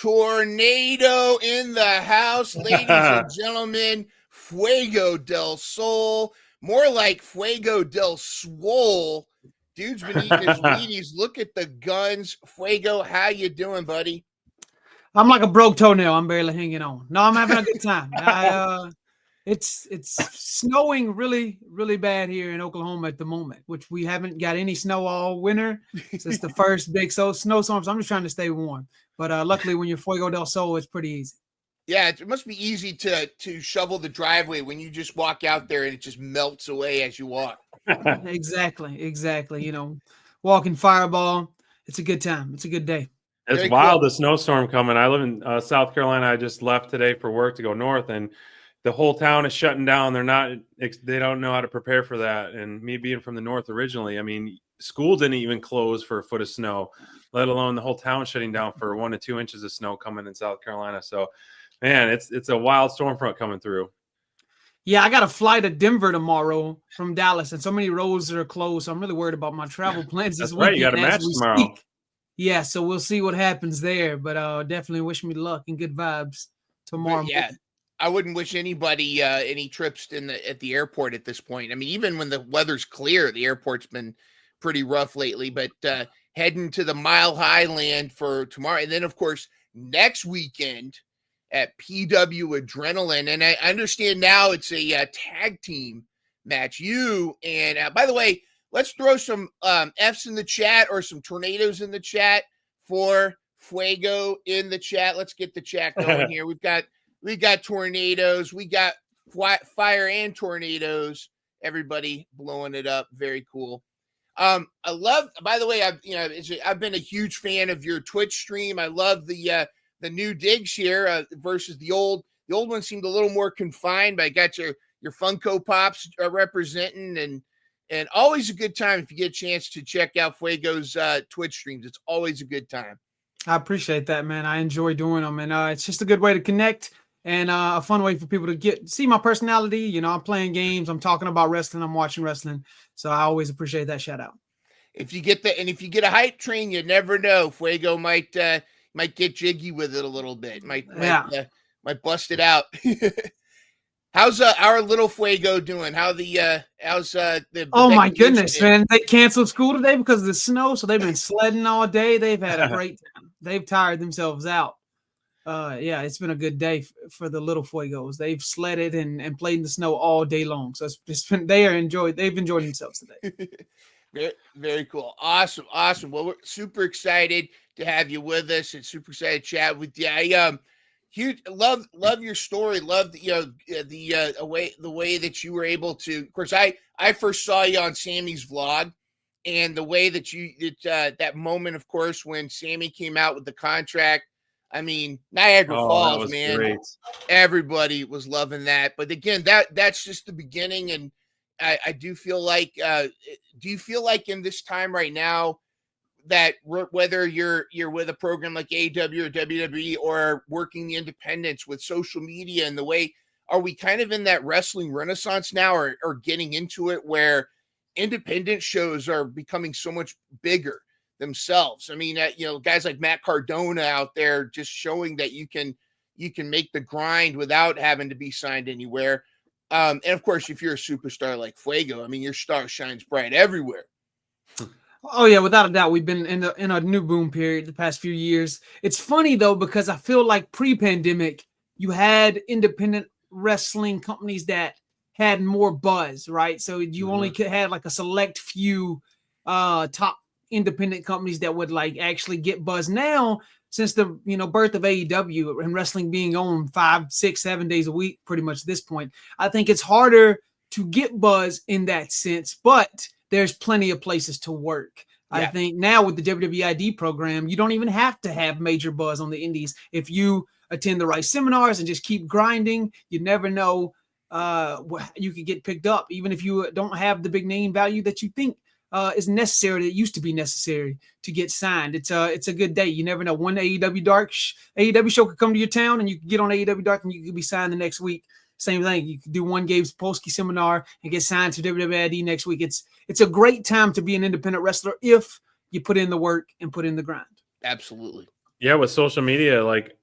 Tornado in the house, ladies and gentlemen. Fuego del Sol, more like Fuego del Swole. Dude's been eating his Wheaties. Look at the guns. Fuego, how you doing, buddy? I'm like a broke toenail. I'm barely hanging on. No, I'm having a good time. It's snowing really, really bad here in Oklahoma at the moment, which we haven't got any snow all winter. So it's the first big snowstorm. So I'm just trying to stay warm. But luckily, when you're Fuego del Sol, it's pretty easy. Yeah, it must be easy to shovel the driveway when you just walk out there and it just melts away as you walk. Exactly. You know, walking fireball. It's a good time. It's a good day. It's Very wild, cool. the snowstorm coming. I live in South Carolina. I just left today for work to go north, and the whole town is shutting down. They don't know how to prepare for that. And me being from the north originally, I mean, school didn't even close for a foot of snow, let alone the whole town shutting down for 1 to 2 inches of snow coming in South Carolina. So, man, it's a wild storm front coming through. Yeah, I got to fly to Denver tomorrow from Dallas, and so many roads are closed. So I'm really worried about my travel plans this weekend. Right, you got a match tomorrow. Speak. Yeah, so we'll see what happens there. But definitely wish me luck and good vibes tomorrow. Yeah, I wouldn't wish anybody any trips at the airport at this point. I mean, even when the weather's clear, the airport's been pretty rough lately. But heading to the Mile High Land for tomorrow, and then of course next weekend at PW Adrenaline. And I understand now it's a tag team match. You and by the way, let's throw some F's in the chat or some tornadoes in the chat for Fuego in the chat. Let's get the chat going here. We got tornadoes. We got fire and tornadoes. Everybody blowing it up. Very cool. I love. By the way, I've been a huge fan of your Twitch stream. I love the new digs here versus the old. The old one seemed a little more confined, but I got your Funko Pops representing, and always a good time if you get a chance to check out Fuego's Twitch streams. It's always a good time. I appreciate that, man. I enjoy doing them, and it's just a good way to connect and a fun way for people to see my personality. You know, I'm playing games, I'm talking about wrestling, I'm watching wrestling, so I always appreciate that shout out. If you get a hype train, you never know. Fuego might get jiggy with it a little bit. Might bust it out. How's our little Fuego doing? How's the oh my goodness, man! They canceled school today because of the snow, so they've been sledding all day. They've had a great time. They've tired themselves out. Yeah, it's been a good day for the little Fuegos. They've sledded and played in the snow all day long. So they've enjoyed themselves today. Very, very cool. Awesome. Well, we're super excited to have you with us and super excited to chat with you. I huge love your story. Love the way that you were able to. Of course, I first saw you on Sammy's vlog, and the way that that moment, of course, when Sammy came out with the contract. I mean, Niagara Falls, man. Great. Everybody was loving that. But again, that's just the beginning, and I do feel like. Do you feel like in this time right now that whether you're with a program like AEW or WWE or working the independents with social media and the way, are we kind of in that wrestling renaissance now, or getting into it where independent shows are becoming so much bigger themselves? I mean, guys like Matt Cardona out there just showing that you can make the grind without having to be signed anywhere. And of course, if you're a superstar like Fuego, I mean, your star shines bright everywhere. Oh yeah, without a doubt, we've been in a new boom period the past few years. It's funny though, because I feel like pre-pandemic, you had independent wrestling companies that had more buzz, right? So you only had like a select few top independent companies that would like actually get buzz. Now, since the birth of AEW and wrestling being on 5, 6, 7 days a week, pretty much at this point, I think it's harder to get buzz in that sense, but there's plenty of places to work. Yeah. I think now with the WWID program, you don't even have to have major buzz on the indies. If you attend the right seminars and just keep grinding, you never know you could get picked up, even if you don't have the big name value that you think is necessary, that used to be necessary to get signed. It's a good day. You never know. One AEW show could come to your town and you can get on AEW Dark and you could be signed the next week. Same thing. You could do one Gabe Sapolsky seminar and get signed to WWID next week. It's a great time to be an independent wrestler if you put in the work and put in the grind. Absolutely. Yeah, with social media, like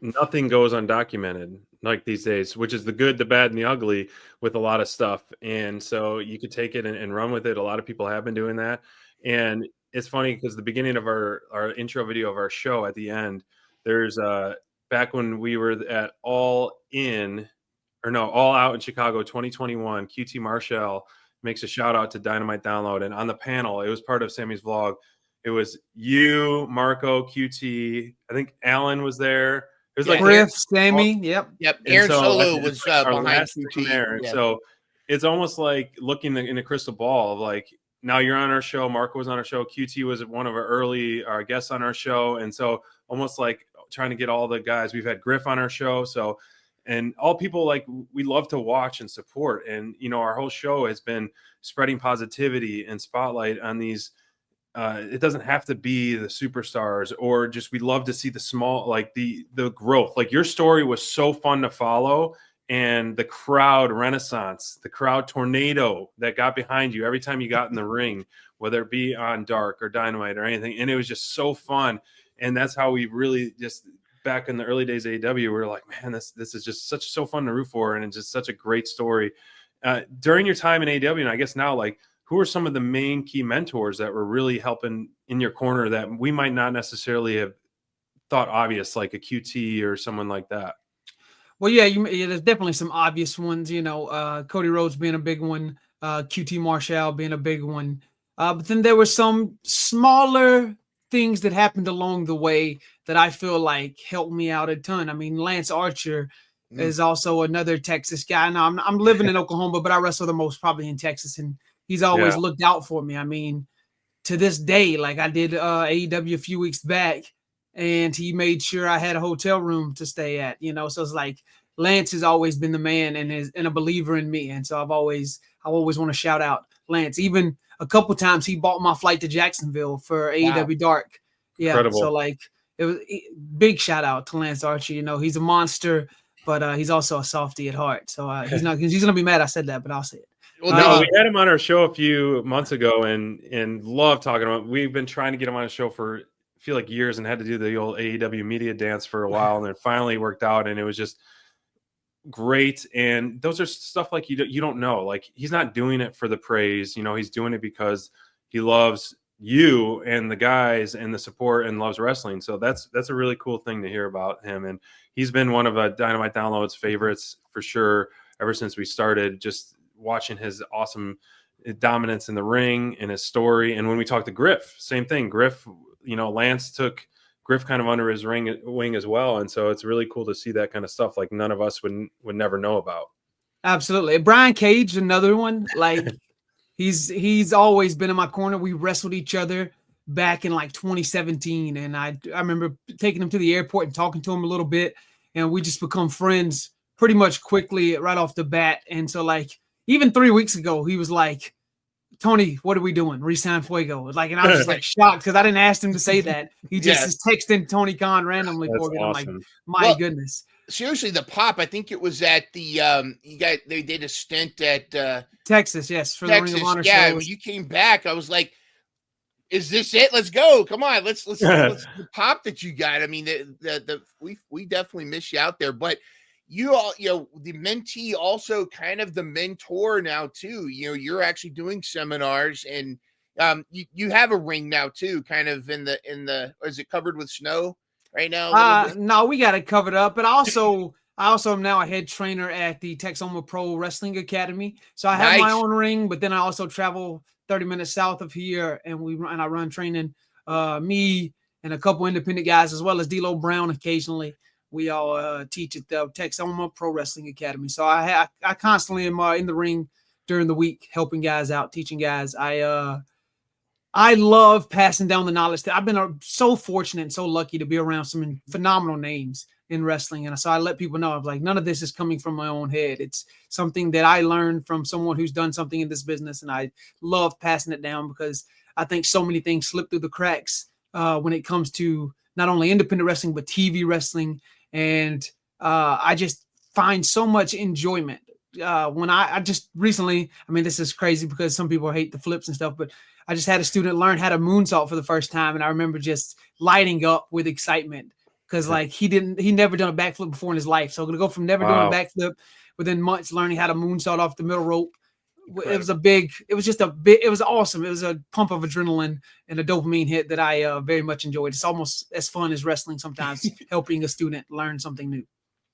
nothing goes undocumented like these days, which is the good, the bad, and the ugly with a lot of stuff. And so you could take it and run with it. A lot of people have been doing that. And it's funny because the beginning of our intro video of our show at the end, there's back when we were at All Out in Chicago 2021, QT Marshall makes a shout out to Dynamite Download. And on the panel, it was part of Sammy's vlog. It was you, Marco, QT. I think Alan was there. It was like Griff, Sammy. Yep. Aaron so, Solo like, was our behind last thing QT. there. And so it's almost like looking in a crystal ball of like, now you're on our show. Marco was on our show. QT was one of our guests on our show. And so almost like trying to get all the guys. We've had Griff on our show. So, and all people like we love to watch and support. And, you know, our whole show has been spreading positivity and spotlight on these. It doesn't have to be the superstars, or just we love to see the small, like the growth. Like your story was so fun to follow, and the crowd renaissance, the crowd tornado that got behind you every time you got in the ring, whether it be on Dark or Dynamite or anything. And it was just so fun. And that's how we really just back in the early days of AEW, we were like, man, this is just so fun to root for, and it's just such a great story. During your time in AEW, and I guess now, like, who are some of the main key mentors that were really helping in your corner that we might not necessarily have thought obvious, like a QT or someone like that? Well, yeah, there's definitely some obvious ones, you know, Cody Rhodes being a big one, QT Marshall being a big one. But then there were some smaller things that happened along the way that I feel like helped me out a ton. I mean, Lance Archer is also another Texas guy. Now, I'm living in Oklahoma, but I wrestle the most probably in Texas, and he's always looked out for me. I mean, to this day, like I did AEW a few weeks back, and he made sure I had a hotel room to stay at, you know. So it's like Lance has always been the man and a believer in me. And so I always want to shout out Lance. Even a couple times he bought my flight to Jacksonville for AEW Dark. Yeah. Incredible. So like it was big shout out to Lance Archer. You know, he's a monster, but he's also a softie at heart. So he's gonna be mad I said that, but I'll say it. Well, no, we had him on our show a few months ago and love talking about. We've been trying to get him on a show for I feel like years and had to do the old AEW media dance for a while, and then finally worked out, and it was just great. And those are stuff like you don't know. Like he's not doing it for the praise, you know. He's doing it because he loves you and the guys and the support and loves wrestling. So that's a really cool thing to hear about him. And he's been one of Dynamite Download's favorites for sure ever since we started. Just watching his awesome dominance in the ring and his story. And when we talked to Griff, same thing. Griff, you know, Lance took Griff kind of under his wing as well. And so it's really cool to see that kind of stuff like none of us would never know about. Absolutely. Brian Cage, another one. Like he's always been in my corner. We wrestled each other back in like 2017. And I remember taking him to the airport and talking to him a little bit. And we just become friends pretty much quickly right off the bat. And so like, even 3 weeks ago, he was like, Tony, what are we doing? Resign Fuego. Like, and I was just like shocked because I didn't ask hid to say that. He just is texting Tony Khan randomly for me. Awesome. I'm like, my goodness. Seriously, the pop, I think it was at the they did a stint at Texas, yes, for Texas, the Ring of Honor shows. When you came back, I was like, is this it? Let's go. Come on, let's the pop that you got. I mean, we definitely miss you out there, but you all, you know, the mentee, also kind of the mentor now too. You know, you're actually doing seminars, and you have a ring now too, kind of in the is it covered with snow right now? No, we got it covered up. But I also am now a head trainer at the Texoma Pro Wrestling Academy. So I have my own ring, but then I also travel 30 minutes south of here, and I run training. Me and a couple independent guys, as well as D'Lo Brown occasionally. We all teach at the Texoma Pro Wrestling Academy. So I constantly am in the ring during the week, helping guys out, teaching guys. I love passing down the knowledge. I've been so fortunate and so lucky to be around some phenomenal names in wrestling. And so I let people know, I'm like, none of this is coming from my own head. It's something that I learned from someone who's done something in this business. And I love passing it down because I think so many things slip through the cracks when it comes to not only independent wrestling, but TV wrestling. And I just find so much enjoyment when I just recently, I mean, this is crazy because some people hate the flips and stuff, but I just had a student learn how to moonsault for the first time. And I remember just lighting up with excitement because like he never done a backflip before in his life. So to go from never doing a backflip within months learning how to moonsault off the middle rope. Incredible. It was awesome. It was a pump of adrenaline and a dopamine hit that I very much enjoyed. It's almost as fun as wrestling sometimes, helping a student learn something new.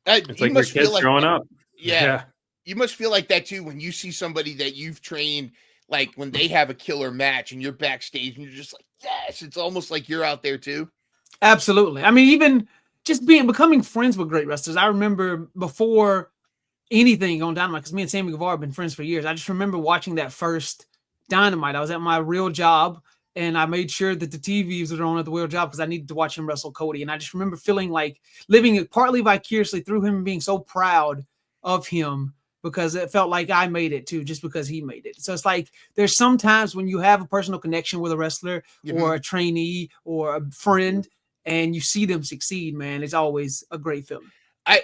It's like your kids growing up. Yeah. You must feel like that too when you see somebody that you've trained, like when they have a killer match and you're backstage and you're just like, yes, it's almost like you're out there too. Absolutely. I mean, even just becoming friends with great wrestlers. I remember before anything on Dynamite, because me and Sammy Guevara have been friends for years. I just remember watching that first Dynamite. I was at my real job and I made sure that the TVs were on at the real job because I needed to watch him wrestle Cody. And I just remember feeling like living partly vicariously through him and being so proud of him because it felt like I made it too, just because he made it. So it's like there's sometimes when you have a personal connection with a wrestler or a trainee or a friend and you see them succeed, man, it's always a great feeling. I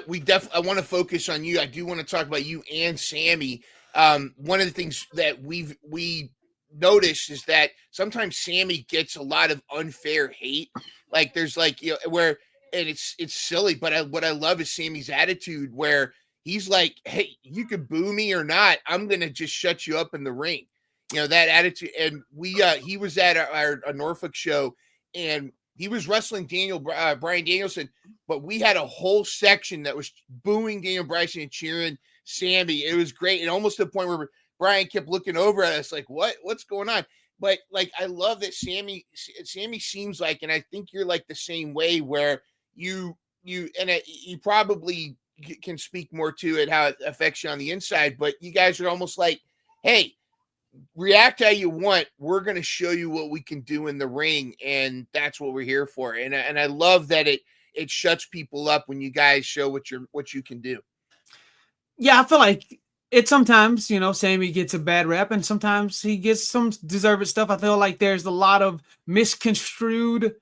want to focus on you. I do want to talk about you and Sammy. One of the things that we noticed is that sometimes Sammy gets a lot of unfair hate. Like there's like, you know, where, and it's silly, but what I love is Sammy's attitude where he's like, hey, you could boo me or not. I'm going to just shut you up in the ring. You know, that attitude. And he was at our Norfolk show and he was wrestling Brian Danielson, but we had a whole section that was booing Daniel Bryson and cheering Sammy. It was great. And almost to the point where Brian kept looking over at us like, what's going on? But like, I love that Sammy seems like, and I think you're like the same way where you probably can speak more to it, how it affects you on the inside, but you guys are almost like, hey, react how you want. We're going to show you what we can do in the ring. And that's what we're here for. And I love that it shuts people up when you guys show what you can do. Yeah. I feel like it sometimes, you know, Sammy gets a bad rep and sometimes he gets some deserved stuff. I feel like there's a lot of misconstrued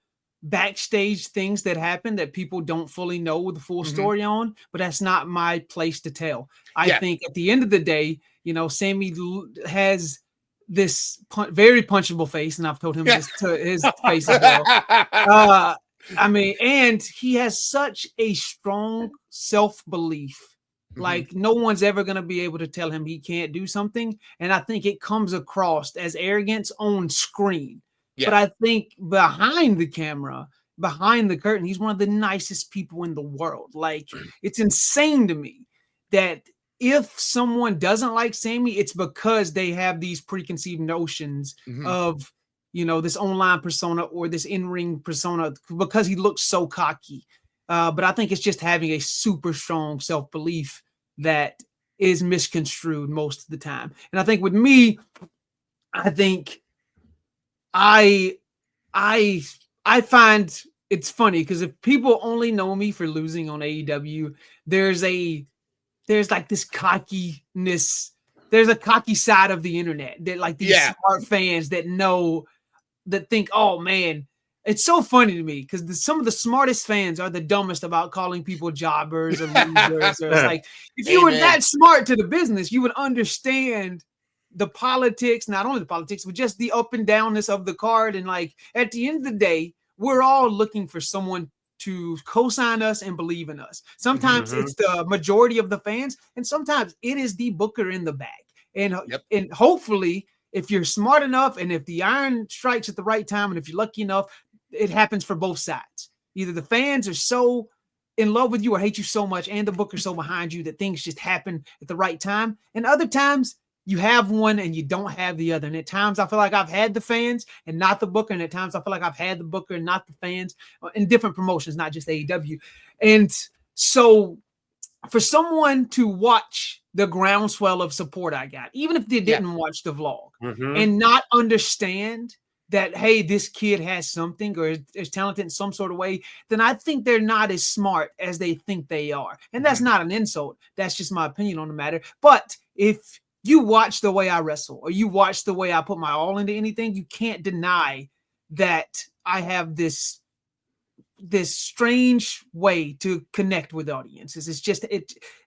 backstage things that happen that people don't fully know the full story on, but that's not my place to tell. I think at the end of the day, you know, Sammy has this very punchable face, and I've told him this to his face as well. I mean, and he has such a strong self-belief. Like no one's ever going to be able to tell him he can't do something. And I think it comes across as arrogance on screen. Yeah. But I think behind the camera, behind the curtain, he's one of the nicest people in the world. Like it's insane to me that if someone doesn't like Sammy, it's because they have these preconceived notions of, you know, this online persona or this in-ring persona because he looks so cocky. But I think it's just having a super strong self-belief that is misconstrued most of the time. And I think with me, I think I find it's funny because if people only know me for losing on AEW, there's like this cockiness. There's a cocky side of the internet that like these smart fans that think, oh man, it's so funny to me because some of the smartest fans are the dumbest about calling people jobbers or losers. Or it's like, if you were that smart to the business, you would understand the politics, not only the politics, but just the up and downness of the card. And like, at the end of the day, we're all looking for someone to co-sign us and believe in us. Sometimes it's the majority of the fans, and sometimes it is the booker in the back. And hopefully, if you're smart enough and if the iron strikes at the right time and if you're lucky enough, it happens for both sides. Either the fans are so in love with you or hate you so much and the booker's so behind you that things just happen at the right time. And other times you have one and you don't have the other. And at times I feel like I've had the fans and not the booker. And at times I feel like I've had the booker and not the fans in different promotions, not just AEW. And so for someone to watch the groundswell of support I got, even if they didn't watch the vlog and not understand that, hey, this kid has something or is talented in some sort of way, then I think they're not as smart as they think they are. And that's not an insult. That's just my opinion on the matter. But if you watch the way I wrestle or you watch the way I put my all into anything, you can't deny that I have this this strange way to connect with audiences. It's just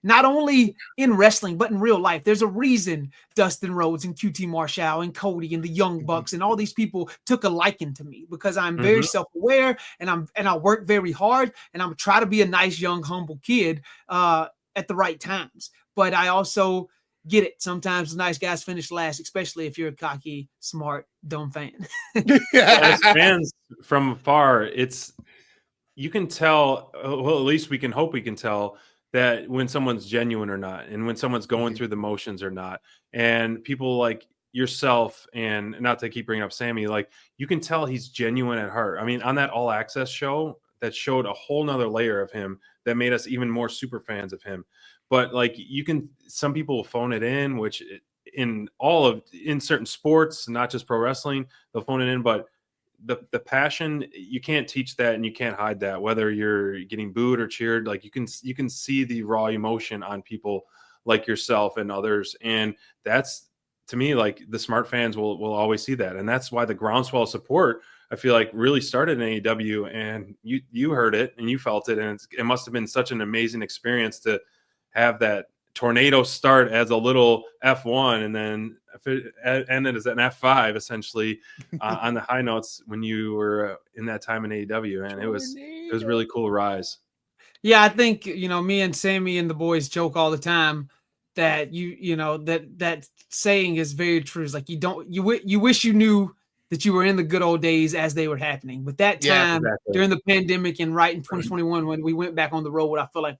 not only in wrestling but in real life. There's a reason Dustin Rhodes and QT Marshall and Cody and the Young Bucks and all these people took a liking to me, because I'm very self-aware and I work very hard, and I'm try to be a nice, young, humble kid at the right times. But I also get it. Sometimes nice guys finish last, especially if you're a cocky, smart, dumb fan. As fans from afar, you can tell, well, at least we can hope we can tell that when someone's genuine or not, and when someone's going through the motions or not. And people like yourself, and not to keep bringing up Sammy, like you can tell he's genuine at heart. I mean, on that All Access show, that showed a whole nother layer of him that made us even more super fans of him. But like some people will phone it in, which in certain sports, not just pro wrestling, they'll phone it in. But the passion, you can't teach that, and you can't hide that, whether you're getting booed or cheered. Like you can see the raw emotion on people like yourself and others. And that's, to me, like the smart fans will always see that. And that's why the groundswell of support, I feel like, really started in AEW, and you heard it and you felt it. And it must have been such an amazing experience to have that tornado start as a little F1 and then ended as an F5 essentially on the high notes when you were in that time in AEW. And it was a really cool rise. Yeah, I think, me and Sammy and the boys joke all the time that that saying is very true. It's like you wish you knew that you were in the good old days as they were happening. But that time during the pandemic and right in 2021 when we went back on the road, I feel like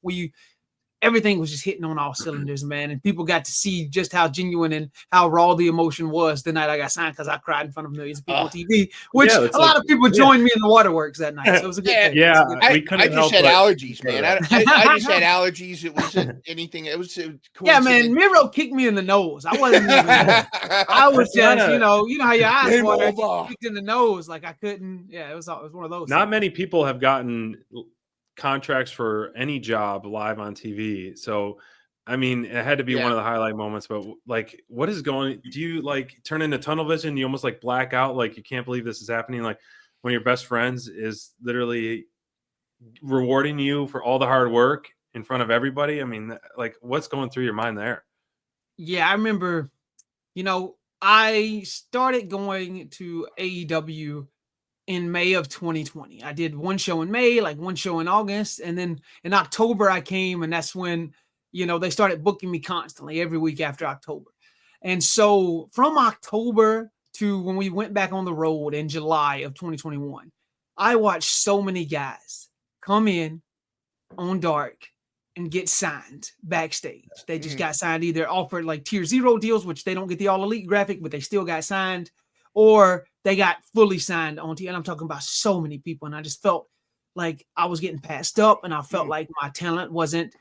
everything was just hitting on all cylinders, man. And people got to see just how genuine and how raw the emotion was the night I got signed, because I cried in front of millions of people on TV, which a lot of people joined me in the waterworks that night. So it was a good thing. Yeah, I just had allergies, man. I just had allergies. It wasn't anything. It was yeah, man. Miro kicked me in the nose. I wasn't even I was just, you know how your eyes water, kicked in the nose. Like I couldn't. Yeah, it was one of those. Not many people have gotten contracts for any job live on TV. So, I mean, it had to be one of the highlight moments. But like, what is do you like turn into tunnel vision? You almost like black out, like you can't believe this is happening. Like when your best friends is literally rewarding you for all the hard work in front of everybody. I mean, like what's going through your mind there? Yeah, I remember, I started going to AEW in May of 2020. I did one show in May, like one show in August. And then in October I came, and that's when, they started booking me constantly every week after October. And so from October to when we went back on the road in July of 2021, I watched so many guys come in on Dark and get signed backstage. They just got signed, either offered like tier 0 deals, which they don't get the All Elite graphic, but they still got signed, or they got fully signed on TV. And I'm talking about so many people. And I just felt like I was getting passed up, and I felt like my talent wasn't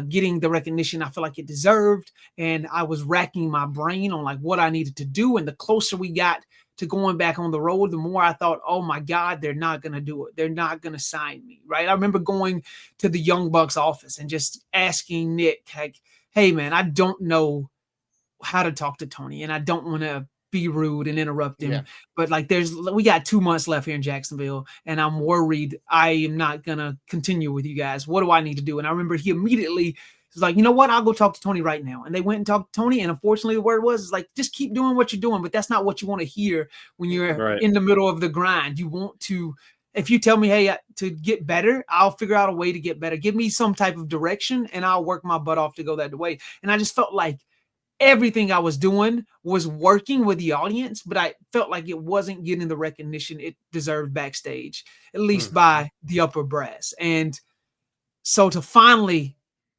getting the recognition I felt like it deserved. And I was racking my brain on like what I needed to do. And the closer we got to going back on the road, the more I thought, oh my God, they're not going to do it. They're not going to sign me. Right. I remember going to the Young Bucks office and just asking Nick, like, hey man, I don't know how to talk to Tony, and I don't want to be rude and interrupt him. But like we got 2 months left here in Jacksonville, and I'm worried I am not gonna continue with you guys. What do I need to do? And I remember he immediately was like, you know what, I'll go talk to Tony right now. And they went and talked to Tony, and unfortunately the word was like, just keep doing what you're doing. But that's not what you want to hear when you're in the middle of the grind. You want to, if you tell me, hey, to get better, I'll figure out a way to get better. Give me some type of direction and I'll work my butt off to go that way. And I just felt like everything I was doing was working with the audience, but I felt like it wasn't getting the recognition it deserved backstage, at least by the upper brass. And so to finally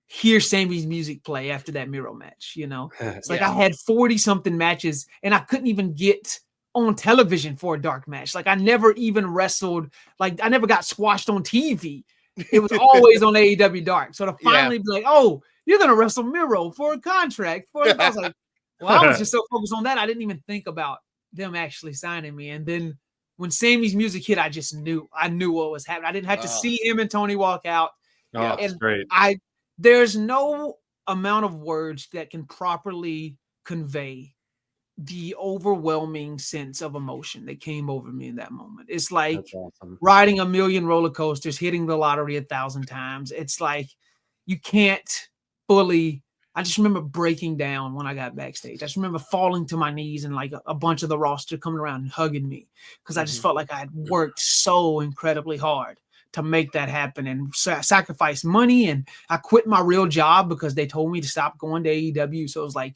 hear Sammy's music play after that Miro match, it's like I had 40 something matches and I couldn't even get on television for a dark match. Like I never even wrestled, like I never got squashed on TV. It was always on AEW Dark. So to finally be like, oh, you're going to wrestle Miro for a contract. I was like, well, I was just so focused on that. I didn't even think about them actually signing me. And then when Sammy's music hit, I just knew. I knew what was happening. I didn't have to see him and Tony walk out. Oh, that's great. There's no amount of words that can properly convey the overwhelming sense of emotion that came over me in that moment. It's like That's awesome. riding a million roller coasters, hitting the lottery 1,000 times. It's like you can't fully. I just remember breaking down when I got backstage. I just remember falling to my knees and like a bunch of the roster coming around and hugging me because I just felt like I had worked so incredibly hard to make that happen and sacrifice money. And I quit my real job because they told me to stop going to AEW. So it was like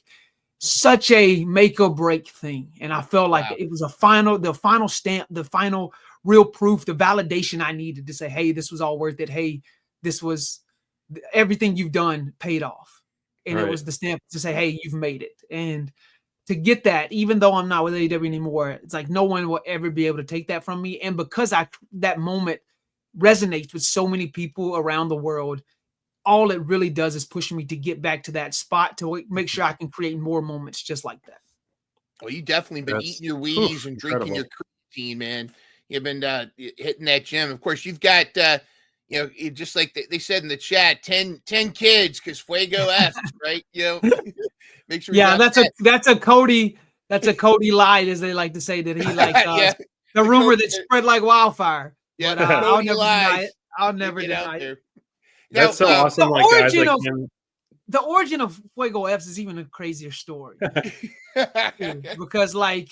such a make or break thing. And I felt like it was the final stamp, the final real proof, the validation I needed to say, hey, this was all worth it. Hey, this was everything you've done paid off. And it was the stamp to say, hey, you've made it. And to get that, even though I'm not with AEW anymore, it's like no one will ever be able to take that from me. And because that moment resonates with so many people around the world, all it really does is push me to get back to that spot to make sure I can create more moments just like that. Well, you definitely been eating your Wheaties and drinking your creatine, man. You've been hitting that gym. Of course, you've got, just like they said in the chat, 10 kids because Fuego F, right? Make sure. Yeah, that's a Cody lied, as they like to say, that he like the rumor that spread like wildfire. Yeah, but I'll never deny it. I'll never deny it. That's so awesome. Like guys like him. The origin of Fuego F's is even a crazier story. Because I'm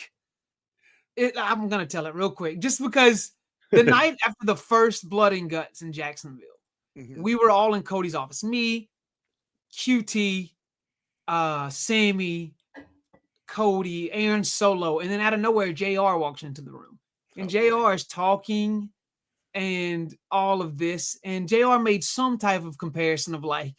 gonna tell it real quick. Just because the night after the first Blood and Guts in Jacksonville, we were all in Cody's office. Me, QT, Sammy, Cody, Aaron Solo, and then out of nowhere, JR walks into the room. And JR is talking and all of this. And JR made some type of comparison of like,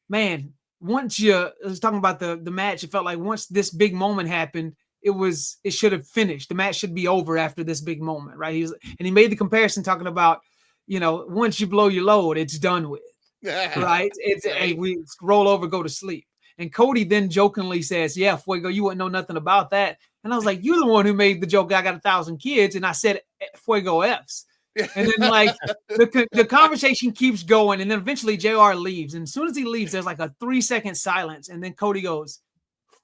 man, once I was talking about the match, it felt like once this big moment happened, it should have finished. The match should be over after this big moment, right? He made the comparison talking about, once you blow your load, it's done with, right? Hey, we roll over, go to sleep. And Cody then jokingly says, yeah, Fuego, you wouldn't know nothing about that. And I was like, you're the one who made the joke, I got 1,000 kids. And I said, Fuego F's. And then like the conversation keeps going. And then eventually JR leaves. And as soon as he leaves, there's like a 3-second silence. And then Cody goes,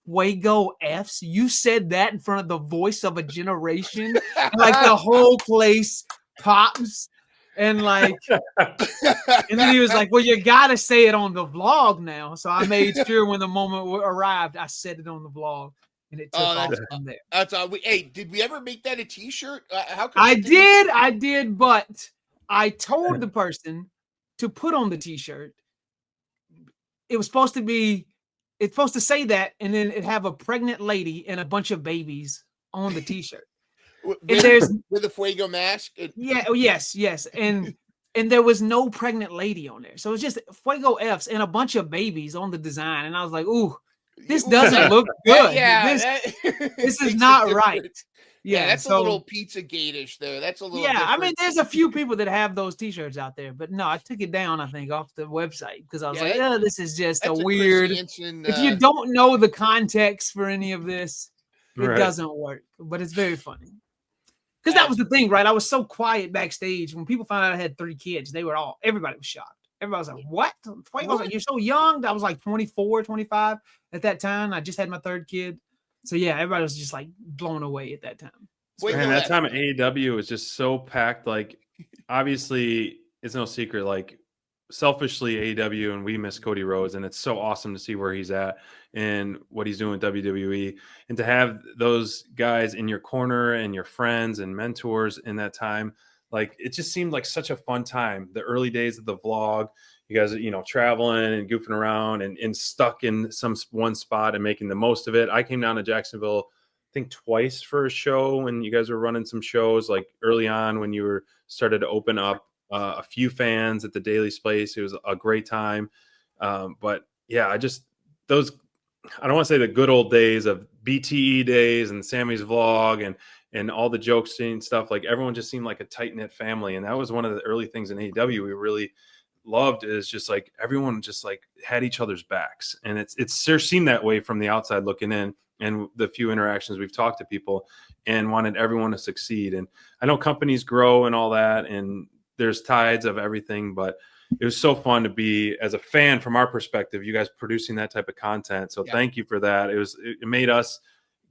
Fuego F's? You said that in front of the voice of a generation? And like the whole place pops. And like, and then he was like, well, you got to say it on the vlog now. So I made sure when the moment arrived, I said it on the vlog. And it took off from there. That's all. Hey, did we ever make that a T-shirt? How come I did, but I told the person to put on the T-shirt. It's supposed to say that, and then it have a pregnant lady and a bunch of babies on the T-shirt. With a Fuego mask. Yes, and there was no pregnant lady on there, so it's just Fuego F's and a bunch of babies on the design, and I was like, ooh. This doesn't look good. This is not right. Yeah, that's a little Pizzagate-ish there. That's a little different. I mean, there's a few people that have those T-shirts out there, but no, I took it down, I think, off the website because I was like, this is just a weird. If you don't know the context for any of this, it doesn't work. But it's very funny. Because that was the thing, right? I was so quiet backstage. When people found out I had 3 kids, everybody was shocked. Everybody was like, what? I was like, you're so young. I was like 24, 25 at that time. I just had my 3rd kid. So yeah, everybody was just like blown away at that time. Man, that time at AEW was just so packed. Like, obviously, it's no secret. Like, selfishly, AEW, and we miss Cody Rhodes, and it's so awesome to see where he's at and what he's doing with WWE. And to have those guys in your corner and your friends and mentors in that time, like, it just seemed like such a fun time. The early days of the vlog, you guys, traveling and goofing around and stuck in one spot and making the most of it. I came down to Jacksonville, I think twice for a show when you guys were running some shows, like early on when you started to open up a few fans at the Daily Space. It was a great time. But yeah, I don't want to say the good old days of BTE days and Sammy's vlog and all the jokes and stuff. Like, everyone just seemed like a tight-knit family. And that was one of the early things in AEW we really loved, is just like everyone just like had each other's backs. And it sure seemed that way from the outside looking in, and the few interactions we've talked to people, and wanted everyone to succeed. And I know companies grow and all that, and there's tides of everything, but it was so fun to be, as a fan from our perspective, you guys producing that type of content. So thank you for that. It made us,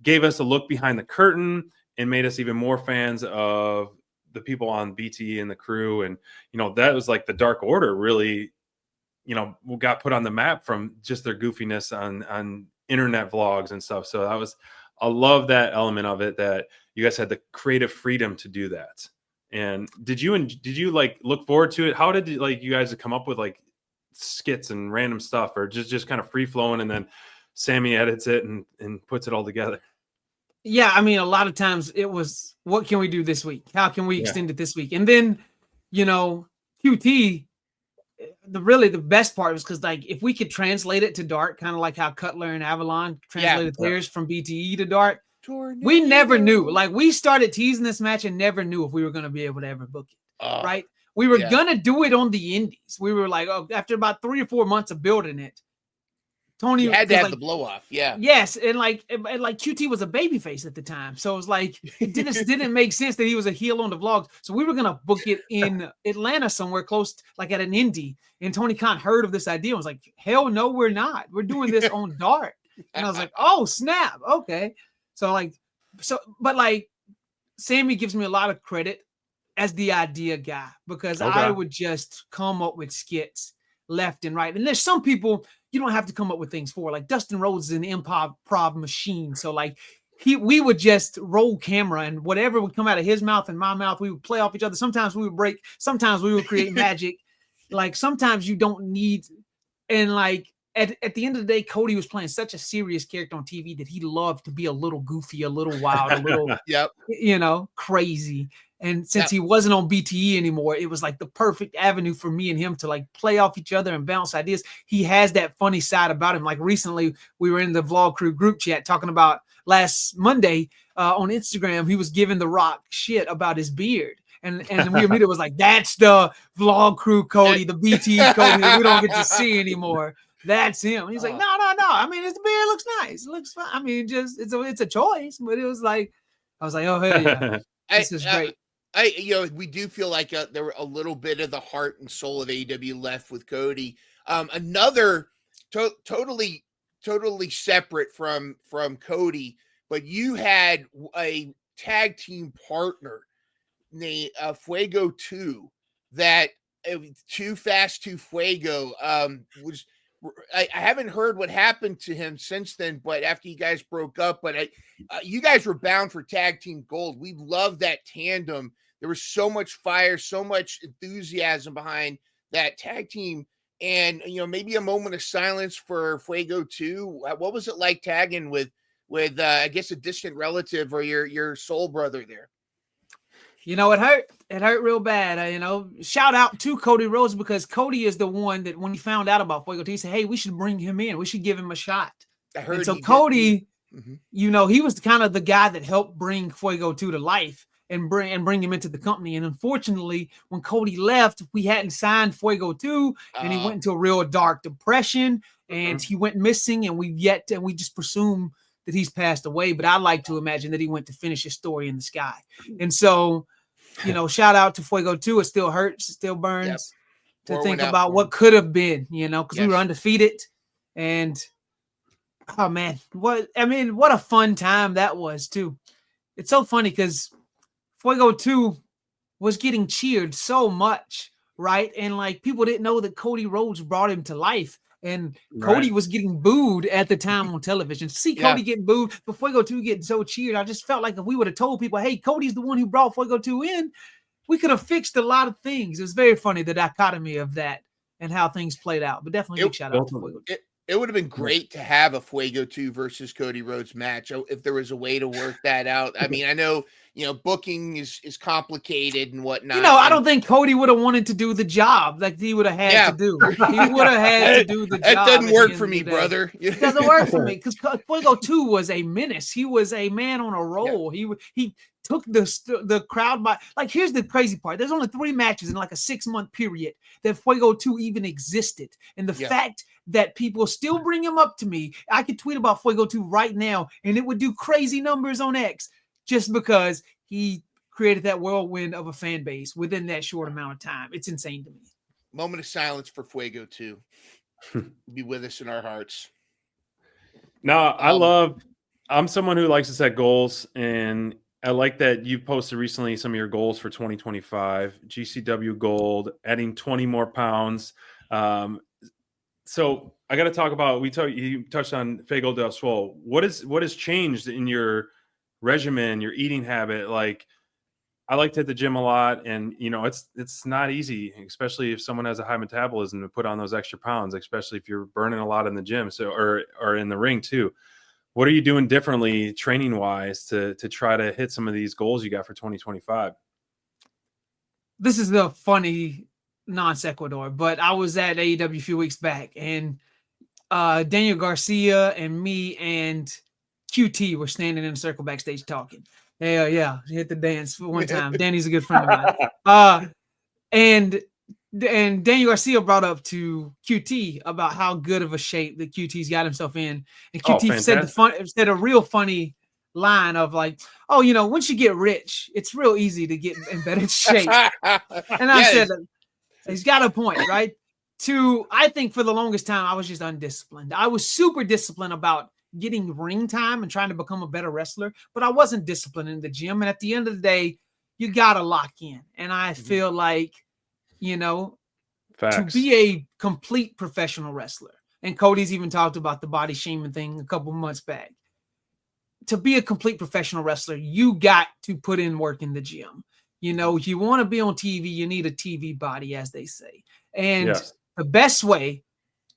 gave us a look behind the curtain and made us even more fans of the people on BTE and the crew. And, that was like the Dark Order really, got put on the map from just their goofiness on internet vlogs and stuff. So I love that element of it, that you guys had the creative freedom to do that. And did you like look forward to it? How did you guys come up with like skits and random stuff, or just kind of free flowing and then Sammy edits it and puts it all together? Yeah, I mean, a lot of times it was, what can we do this week? How can we extend it this week? And then, QT, the best part was because, like, if we could translate it to Dark, kind of like how Cutler and Avalon translated theirs from BTE to Dark, we never knew. Like, we started teasing this match and never knew if we were going to be able to ever book it, right? We were going to do it on the indies. We were like, after about 3 or 4 months of building it, Tony had to have the blow off. Yeah. Yes. And like QT was a babyface at the time. So it was like, it didn't make sense that he was a heel on the vlogs. So we were going to book it in Atlanta somewhere close, like at an indie. And Tony Khan heard of this idea and was like, hell no, we're not. We're doing this on Dark. And I was like, oh, snap. Okay. But Sammy gives me a lot of credit as the idea guy, because I would just come up with skits left and right. And there's some people you don't have to come up with things for. Like Dustin Rhodes is an improv machine. So like we would just roll camera and whatever would come out of his mouth and my mouth, we would play off each other. Sometimes we would break, sometimes we would create magic. Like sometimes you don't need, and like at the end of the day, Cody was playing such a serious character on TV that he loved to be a little goofy, a little wild, a little crazy. And since he wasn't on BTE anymore, it was like the perfect avenue for me and him to like play off each other and bounce ideas. He has that funny side about him. Like recently we were in the Vlog Crew group chat talking about last Monday on Instagram, he was giving The Rock shit about his beard. And we immediately was like, that's the Vlog Crew Cody, the BTE Cody that we don't get to see anymore. That's him. And he's like, no. I mean, his beard looks nice. It looks fine. I mean, just it's a choice. But it was like, I was like, oh hell yeah, this is great. We do feel like there were a little bit of the heart and soul of AEW left with Cody. Another totally separate from Cody, but you had a tag team partner named Fuego 2 that Too Fast Too Fuego was. I haven't heard what happened to him since then, but after you guys broke up, but you guys were bound for tag team gold. We loved that tandem. There was so much fire, so much enthusiasm behind that tag team. And, maybe a moment of silence for Fuego 2. What was it like tagging with I guess a distant relative or your soul brother there? It hurt. It hurt real bad. Shout out to Cody Rhodes, because Cody is the one that when he found out about Fuego 2, he said, hey, we should bring him in. We should give him a shot. I heard. And so Cody, he was kind of the guy that helped bring Fuego 2 to life and bring him into the company. And unfortunately, when Cody left, we hadn't signed Fuego 2 and he went into a real dark depression and he went missing, and we just presume that he's passed away. But I like to imagine that he went to finish his story in the sky. And so, shout out to Fuego 2. It still hurts, it still burns to think about what could have been, because we were undefeated. And oh man, what a fun time that was too. It's so funny because Fuego 2 was getting cheered so much, right? And like people didn't know that Cody Rhodes brought him to life. And Cody was getting booed at the time on television. See Cody getting booed, but Fuego 2 getting so cheered. I just felt like if we would have told people, hey, Cody's the one who brought Fuego 2 in, we could have fixed a lot of things. It was very funny, the dichotomy of that and how things played out. But definitely big shout out to Fuego 2. It would have been great to have a Fuego 2 versus Cody Rhodes match if there was a way to work that out. I mean, I know, booking is complicated and whatnot. I don't think Cody would have wanted to do the job like he would have had to do. He would have had to do the job. That doesn't work for me, brother. It doesn't work for me because Fuego 2 was a menace. He was a man on a roll. Yeah. He took the crowd by, like, here's the crazy part. There's only 3 matches in like a 6-month period that Fuego 2 even existed. And the fact that people still bring him up to me, I could tweet about Fuego 2 right now and it would do crazy numbers on X just because he created that whirlwind of a fan base within that short amount of time. It's insane to me. Moment of silence for Fuego 2. Be with us in our hearts. No, I love I'm someone who likes to set goals, and I like that you posted recently some of your goals for 2025, GCW gold, adding 20 more pounds. Um, so I got to talk about, you touched on Fuego Del Sol. What has changed in your regimen, your eating habit? Like, I like to hit the gym a lot, and it's not easy, especially if someone has a high metabolism, to put on those extra pounds, especially if you're burning a lot in the gym, or in the ring too. What are you doing differently training wise to try to hit some of these goals you got for 2025? This is the funny non sequitur, but I was at AEW a few weeks back, and Daniel Garcia and me and QT were standing in a circle backstage talking. Yeah, hit the dance for one time. Danny's a good friend of mine. And Daniel Garcia brought up to QT about how good of a shape that QT's got himself in, and QT said a real funny line of like, "Oh, once you get rich, it's real easy to get in better shape." And I said, he's got a point, right? I think for the longest time, I was just undisciplined. I was super disciplined about getting ring time and trying to become a better wrestler, but I wasn't disciplined in the gym. And at the end of the day, you got to lock in. And I feel like, Facts. to be a complete professional wrestler, and Cody's even talked about the body shaming thing a couple months back. To be a complete professional wrestler, you got to put in work in the gym. You want to be on TV, you need a TV body, as they say. And the best way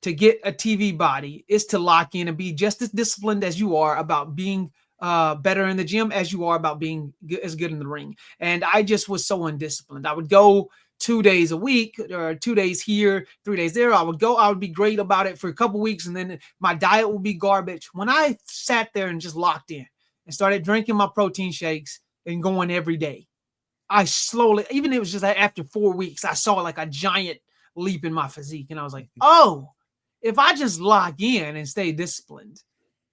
to get a TV body is to lock in and be just as disciplined as you are about being better in the gym as you are about being as good in the ring. And I just was so undisciplined. I would go 2 days a week, or 2 days here, 3 days there. I would be great about it for a couple weeks, and then my diet would be garbage. When I sat there and just locked in and started drinking my protein shakes and going every day, I slowly, even it was just after 4 weeks, I saw like a giant leap in my physique. And I was like, oh, if I just lock in and stay disciplined,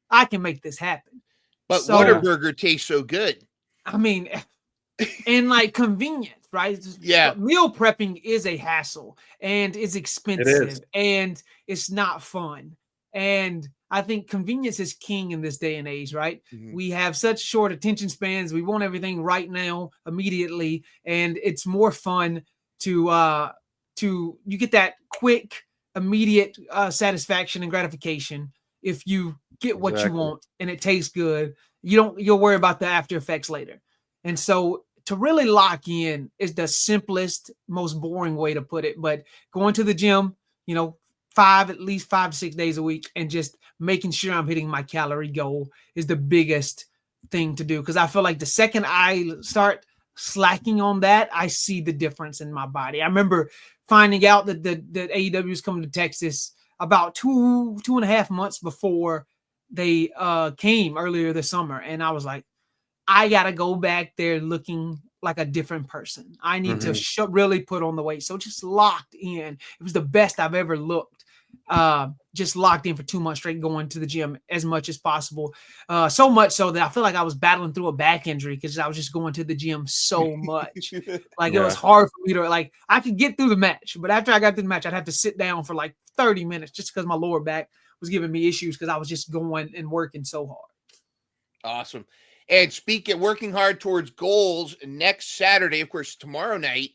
I can make this happen. But Whataburger tastes so good. I mean, and like convenience, right? Yeah. But meal prepping is a hassle, and it's expensive, and it's not fun. And I think convenience is king in this day and age, right? Mm-hmm. We have such short attention spans. We want everything right now, immediately. And it's more fun to you get that quick, immediate satisfaction and gratification if you get what you want and it tastes good. You'll worry about the after effects later. And so to really lock in is the simplest, most boring way to put it. But going to the gym, at least 5 to 6 days a week, and just making sure I'm hitting my calorie goal is the biggest thing to do. Because I feel like the second I start slacking on that, I see the difference in my body. I remember finding out that AEW is coming to Texas about 2.5 months before they came earlier this summer. And I was like, I got to go back there looking like a different person. I need to really put on the weight. So just locked in. It was the best I've ever looked. Just locked in for 2 months straight, going to the gym as much as possible. So much so that I feel like I was battling through a back injury because I was just going to the gym so much. Like it was hard for me to, I could get through the match, but after I got through the match, I'd have to sit down for like 30 minutes just because my lower back was giving me issues because I was just going and working so hard. Awesome. And working hard towards goals, next Saturday, of course, tomorrow night,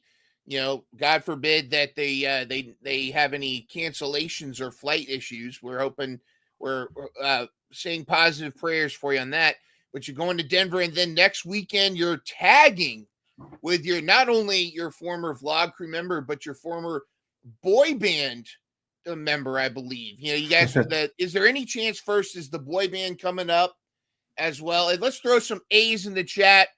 God forbid that they have any cancellations or flight issues. We're saying positive prayers for you on that. But you're going to Denver, and then next weekend you're tagging with not only your former vlog crew member, but your former boy band member, I believe. You guys. Is there any chance first is the boy band coming up as well? And let's throw some A's in the chat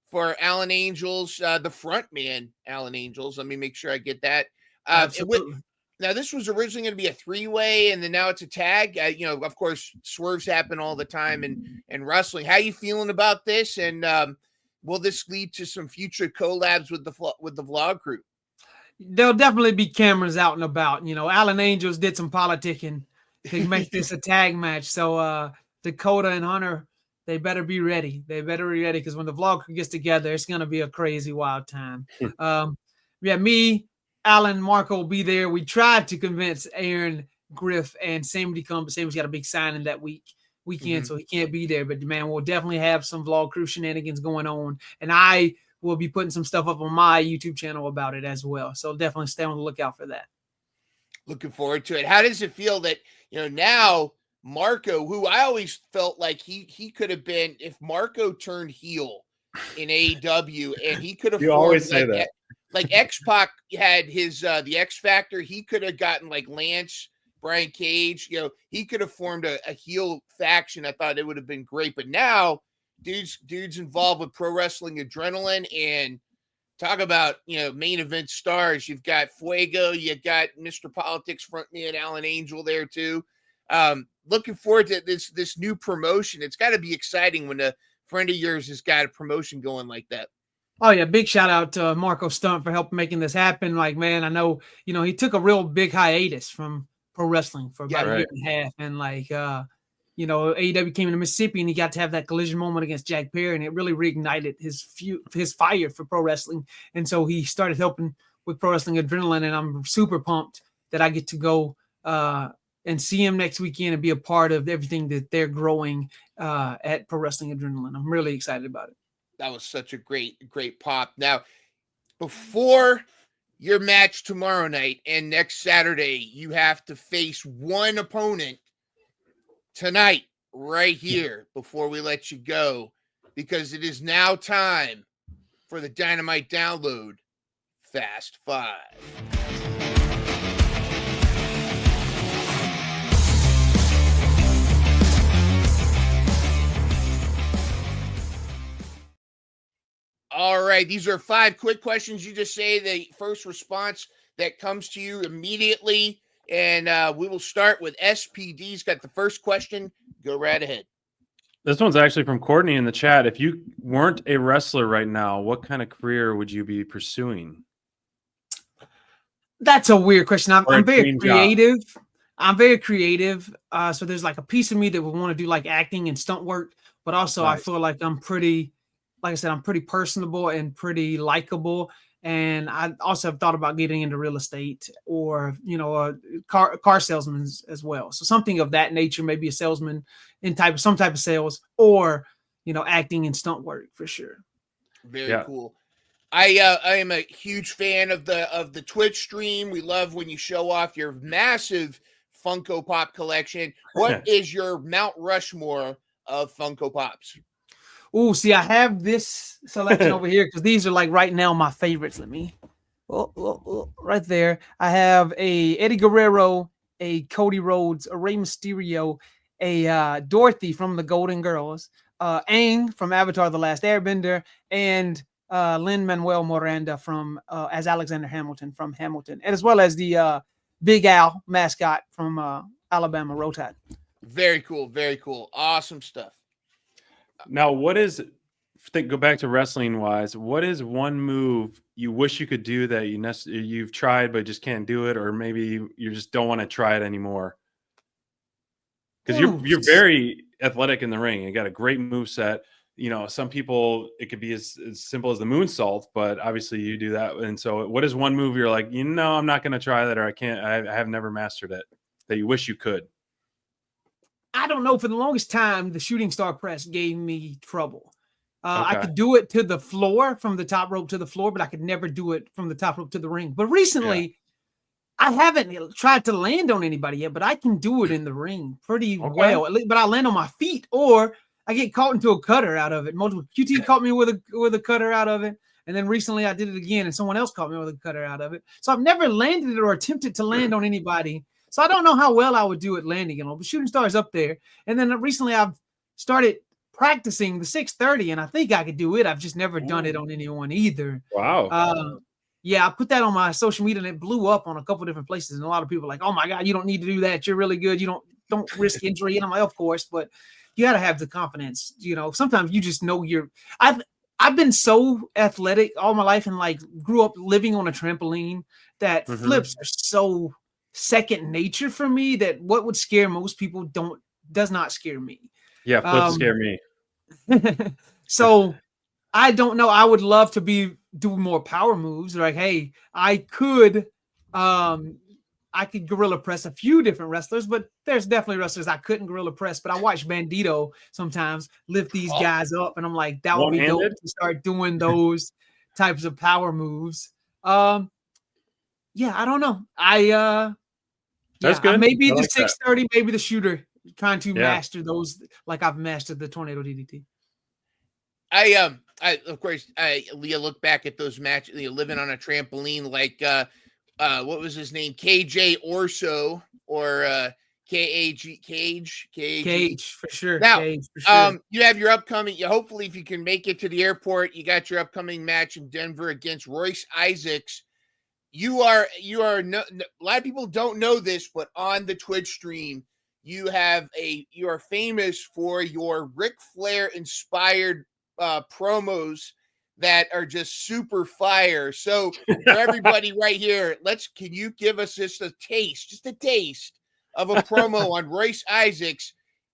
for Alan Angels, the front man, Alan Angels. Let me make sure I get that. Now, this was originally going to be a 3-way, and then now it's a tag. Of course, swerves happen all the time in wrestling. How you feeling about this? And will this lead to some future collabs with the vlog crew? There'll definitely be cameras out and about. Alan Angels did some politicking to make this a tag match. So Dakota and Hunter, they better be ready. Because when the vlog crew gets together, it's going to be a crazy, wild time. Me, Alan, Marco will be there. We tried to convince Aaron, Griff, and Sammy to come, but Sammy's got a big signing that week. weekend, so he can't be there. But man, we'll definitely have some vlog crew shenanigans going on, and I will be putting some stuff up on my YouTube channel about it as well. So definitely stay on the lookout for that. Looking forward to it. How does it feel that, now Marco, who I always felt like he could have been, if Marco turned heel in AEW, and he could have You always say that. Like X-Pac had his the X Factor, he could have gotten like Lance, Brian Cage, he could have formed a heel faction. I thought it would have been great. But now dudes involved with Pro Wrestling Adrenaline, and talk about, main event stars. You've got Fuego, you got Mr. Politics frontman Alan Angel there too. Looking forward to this new promotion. It's got to be exciting when a friend of yours has got a promotion going like that. Oh yeah, big shout out to Marco Stunt for helping making this happen. Like, man, I know, he took a real big hiatus from pro wrestling for about a year and a half, and like AEW came into Mississippi and he got to have that collision moment against Jack Perry, and it really reignited his fire for pro wrestling. And so he started helping with Pro Wrestling Adrenaline, and I'm super pumped that I get to go and see him next weekend and be a part of everything that they're growing at Pro Wrestling Adrenaline. I'm really excited about it. That was such a great pop. Now, before your match tomorrow night and next Saturday, you have to face one opponent tonight, right here, before we let you go, because it is now time for the Dynamite download, Fast Five. All right, these are 5 quick questions. You just say the first response that comes to you immediately, and we will start with SPD's got the first question. Go right ahead. This one's actually from Courtney in the chat. If you weren't a wrestler right now, what kind of career would you be pursuing? That's a weird question. I'm very creative. I'm very creative. So there's like a piece of me that would want to do like acting and stunt work, but also nice. I feel like I'm pretty personable and pretty likable. And I also have thought about getting into real estate or, car salesman as well. So something of that nature, maybe a salesman in some type of sales, or, acting and stunt work for sure. Very cool. I am a huge fan of the Twitch stream. We love when you show off your massive Funko Pop collection. What is your Mount Rushmore of Funko Pops? Oh, see, I have this selection over here because these are like right now my favorites. Let me, right there. I have a Eddie Guerrero, a Cody Rhodes, a Rey Mysterio, a Dorothy from the Golden Girls, Aang from Avatar: The Last Airbender, and Lin-Manuel Miranda from as Alexander Hamilton from Hamilton, and as well as the Big Al mascot from Alabama, Roll Tide. Very cool, very cool, awesome stuff. Now, go back to wrestling wise, what is one move you wish you could do that you've tried but just can't do it, or maybe you just don't want to try it anymore? Because you're very athletic in the ring. You got a great move set. Some people, it could be as simple as the moonsault, but obviously you do that. And so what is one move you're like, I'm not going to try that, or I have never mastered it, that you wish you could? I don't know. For the longest time, the shooting star press gave me trouble. I could do it to the floor, from the top rope to the floor, but I could never do it from the top rope to the ring. But recently, I haven't tried to land on anybody yet, but I can do it in the ring pretty well. But I land on my feet, or I get caught into a cutter out of it. Multiple QT caught me with a cutter out of it. And then recently I did it again, and someone else caught me with a cutter out of it. So I've never landed it or attempted to land on anybody. So I don't know how well I would do at landing it on, but shooting stars up there. And then recently I've started practicing the 630, and I think I could do it. I've just never done it on anyone either. Wow. I put that on my social media, and it blew up on a couple different places. And a lot of people are like, "Oh my God, you don't need to do that. You're really good. You don't risk injury." And I'm like, "Of course," but you got to have the confidence. Sometimes you just know I've been so athletic all my life, and like grew up living on a trampoline that flips are so second nature for me that what would scare most people does not scare me. Yeah, flips scare me. So I don't know. I would love to do more power moves. Like, hey, I could I could gorilla press a few different wrestlers, but there's definitely wrestlers I couldn't gorilla press. But I watch Bandito sometimes lift these guys up, and I'm like, that would be dope to start doing those types of power moves. Yeah, I don't know. That's good. Maybe I the like 630, maybe the shooter, trying to master those like I've mastered the tornado DDT. I of course Leah look back at those matches, living on a trampoline like what was his name? KJ Orso or Cage for sure. Now, Cage, for sure. you have your upcoming. Hopefully, if you can make it to the airport, you got your upcoming match in Denver against Royce Isaacs. You are a lot of people don't know this, but on the Twitch stream, you are famous for your Ric Flair inspired promos that are just super fire. So for everybody right here, can you give us just a taste of a promo on Royce Isaacs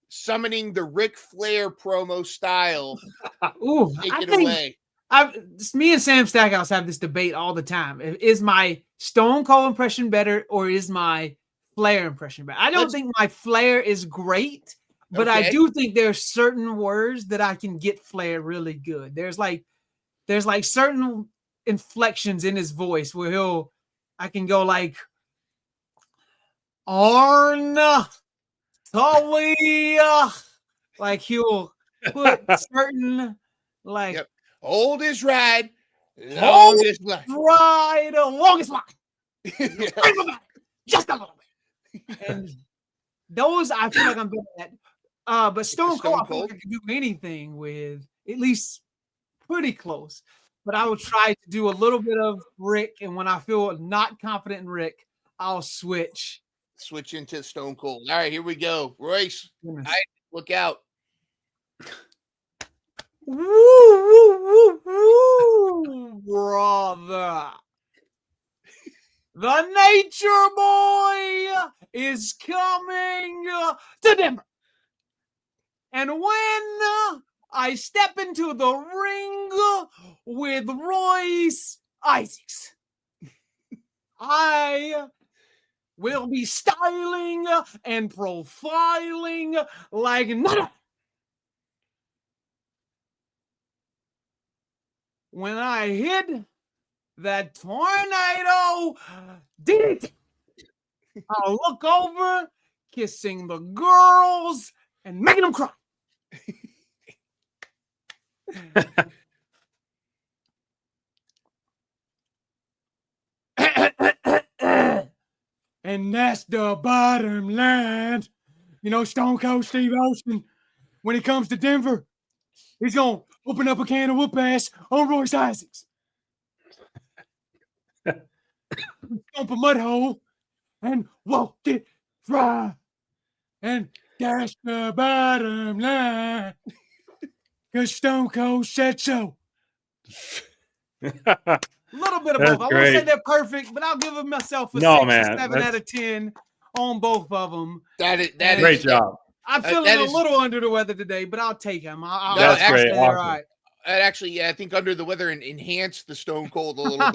summoning the Ric Flair promo style? Ooh, Take it away. Me and Sam Stackhouse have this debate all the time. Is my Stone Cold impression better or is my Flair impression better? I don't think my Flair is great, but I do think there's certain words that I can get Flair really good. There's like certain inflections in his voice where I can go like Arna Talia, like he'll put certain like hold his ride, longest ride, longest line, just a little bit, and those I feel like I'm better at. But Stone Cold, I feel like I can do anything with, at least pretty close. But I will try to do a little bit of Rick, and when I feel not confident in Rick, I'll switch into Stone Cold. All right, here we go. Royce, look out. Woo, woo, woo, woo, brother. The Nature Boy is coming to Denver. And when I step into the ring with Royce Isaacs, I will be styling and profiling like none. When I hit that tornado DDT, I'll look over, kissing the girls and making them cry. And that's the bottom line. You know, Stone Cold Steve Austin, when it comes to Denver, he's going to open up a can of whoop ass on Royce Isaacs. Stomp a mud hole and walk it dry. And that's the bottom line. Because Stone Cold said so. A little bit of both. I won't say they're perfect, but I'll give myself a 6 or 7 out of 10 on both of them. That is great job. I'm feeling a little under the weather today, but I'll take him. That's great. Awesome. All right. Actually, I think under the weather enhanced the Stone Cold a little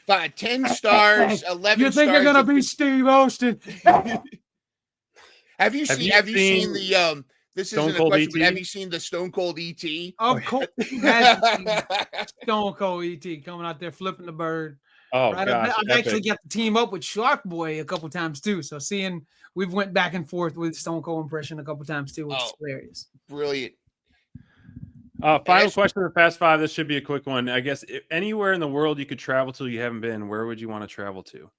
bit. 10 stars, 11 you think stars. you're gonna be Steve Austin? Have you seen the this Stone isn't a Cold question, ET? but have you seen the Stone Cold ET? Of course. Stone Cold ET coming out there flipping the bird. Oh, right? gosh. I've actually got to team up with Shark Boy a couple times too. So we've went back and forth with Stone Cold impression a couple times too, which is hilarious. Brilliant. Final question for Fast Five. This should be a quick one. I guess anywhere in the world you could travel to you haven't been, where would you want to travel to?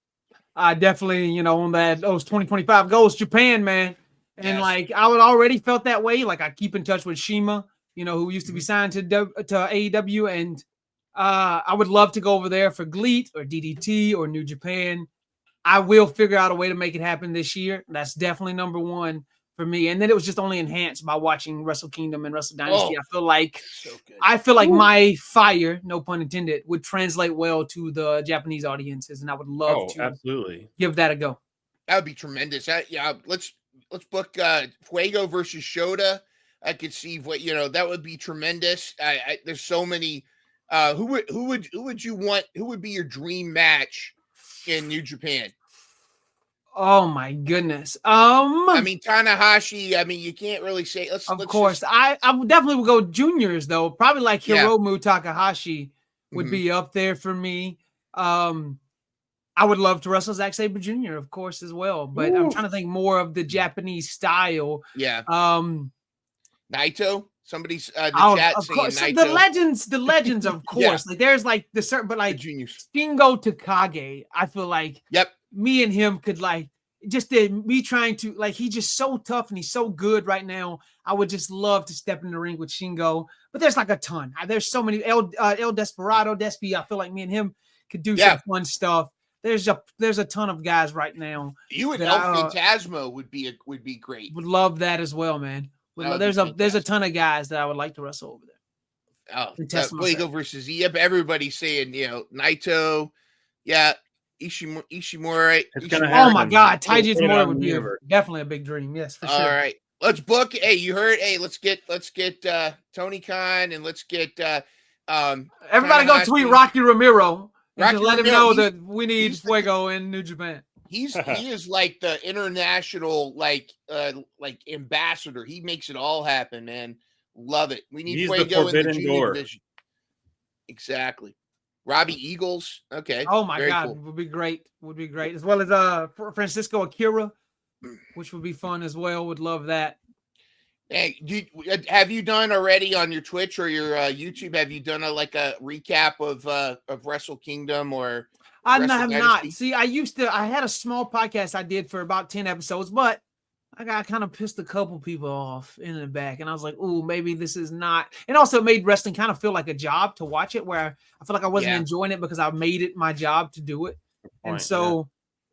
I definitely, on those 2025 goals, Japan, man. And like I would already felt that way. Like I keep in touch with Shima, who used to be signed to AEW, and I would love to go over there for GLEAT or DDT or New Japan. I will figure out a way to make it happen this year. That's definitely number one for me. And then it was just only enhanced by watching Wrestle Kingdom and Wrestle Dynasty. I feel like my fire, no pun intended, would translate well to the Japanese audiences, and I would love to absolutely give that a go. That would be tremendous. Let's book Fuego versus Shota. I could see that would be tremendous. There's so many. Who would you want? Who would be your dream match in New Japan? Oh my goodness. I mean, Tanahashi. I mean, you can't really say. Let's Course, just, I definitely would go juniors though. Probably like Yeah. Hiromu Takahashi would Mhm. be up there for me. I would love to wrestle Zack Sabre Jr. of course as well, but I'm Ooh. trying to think more of the Japanese style. Yeah. Naito. Somebody's the chat Of saying course, Naito. the legends, of course. Like there's like the certain, but The like juniors. Shingo Takagi, I feel like Yep. me and him could like just me trying to like he's just so tough and he's so good right now. I would just love to step in the ring with Shingo, but there's like a ton. There's so many El Desperado, Despy. I feel like me and him could do some fun stuff. There's a ton of guys right now. You and El Phantasmo would be great. Would love that as well, man. There's a ton of guys that I would like to wrestle over there. Oh, Fuego versus Yep. Everybody's saying, Naito. Yeah. Ishimura. Oh my God, Taiji Ishimura would be definitely a big dream. Yes, for sure. All right, let's book. Hey, you heard? Hey, let's get Tony Khan and let's get everybody go tweet Rocky Romero and just let him know that we need Fuego in New Japan. He is like the international like ambassador. He makes it all happen, man. Love it. We need Fuego in the junior division. Exactly. Robbie Eagles. Okay. Oh my God, cool. Would be great. Would be great. As well as Francisco Akira, which would be fun as well. Would love that. Hey, have you done already on your Twitch or your YouTube? Have you done a recap of Wrestle Kingdom or? I have not. See, I had a small podcast I did for about 10 episodes, but I got kind of pissed a couple people off in the back. And I was like, ooh, maybe this is not. And also it made wrestling kind of feel like a job to watch it, where I feel like I wasn't enjoying it because I made it my job to do it. And so,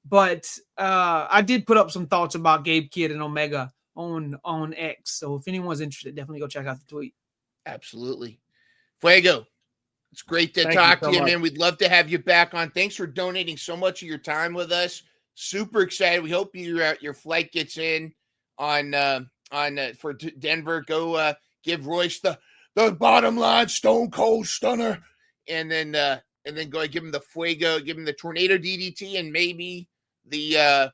but I did put up some thoughts about Gabe Kidd and Omega on X. So if anyone's interested, definitely go check out the tweet. Absolutely. Fuego, it's great to talk to you, man. We'd love to have you back on. Thanks for donating so much of your time with us. Super excited. We hope your flight gets in on for Denver. Go give Royce the bottom line Stone Cold Stunner, and then go give him the Fuego, give him the Tornado DDT, and maybe the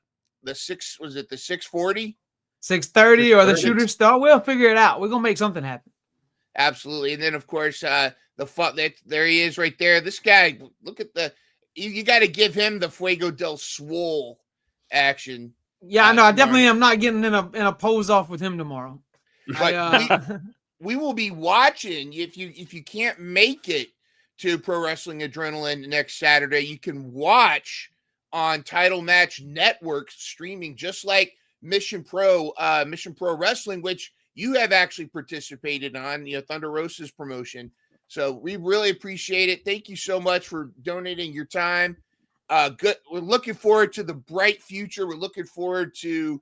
640, 630, or the Shooter Star. We'll figure it out. We're gonna make something happen. Absolutely, and then of course there he is right there. This guy, look at the. You got to give him the Fuego del Sol action. Yeah, I know. I definitely am not getting in a pose off with him tomorrow. But we will be watching. If you can't make it to Pro Wrestling Adrenaline next Saturday, you can watch on Title Match Network streaming, just like Mission Pro Wrestling, which you have actually participated on. Thunder Rosa's promotion. So we really appreciate it. Thank you so much for donating your time. Good. We're looking forward to the bright future. We're looking forward to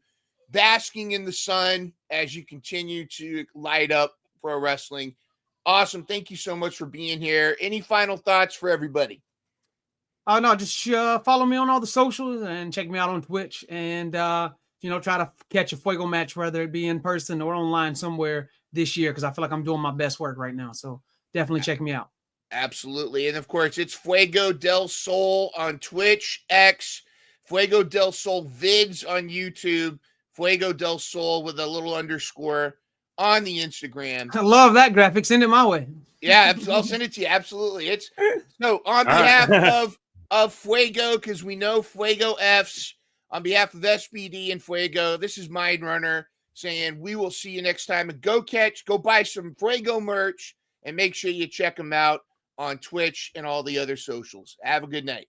basking in the sun as you continue to light up pro wrestling. Awesome. Thank you so much for being here. Any final thoughts for everybody? No, just follow me on all the socials and check me out on Twitch, and try to catch a Fuego match, whether it be in person or online somewhere this year, because I feel like I'm doing my best work right now. So definitely check me out. Absolutely. And of course, it's Fuego del Sol on Twitch, X, Fuego del Sol vids on YouTube, Fuego del Sol with a little underscore on the Instagram. I love that graphic. Send it my way. Yeah, I'll send it to you. Absolutely. It's so on behalf of Fuego, because we know Fuego F's, on behalf of SBD and Fuego, this is Mind Runner saying we will see you next time. And go buy some Fuego merch, and make sure you check them out on Twitch and all the other socials. Have a good night.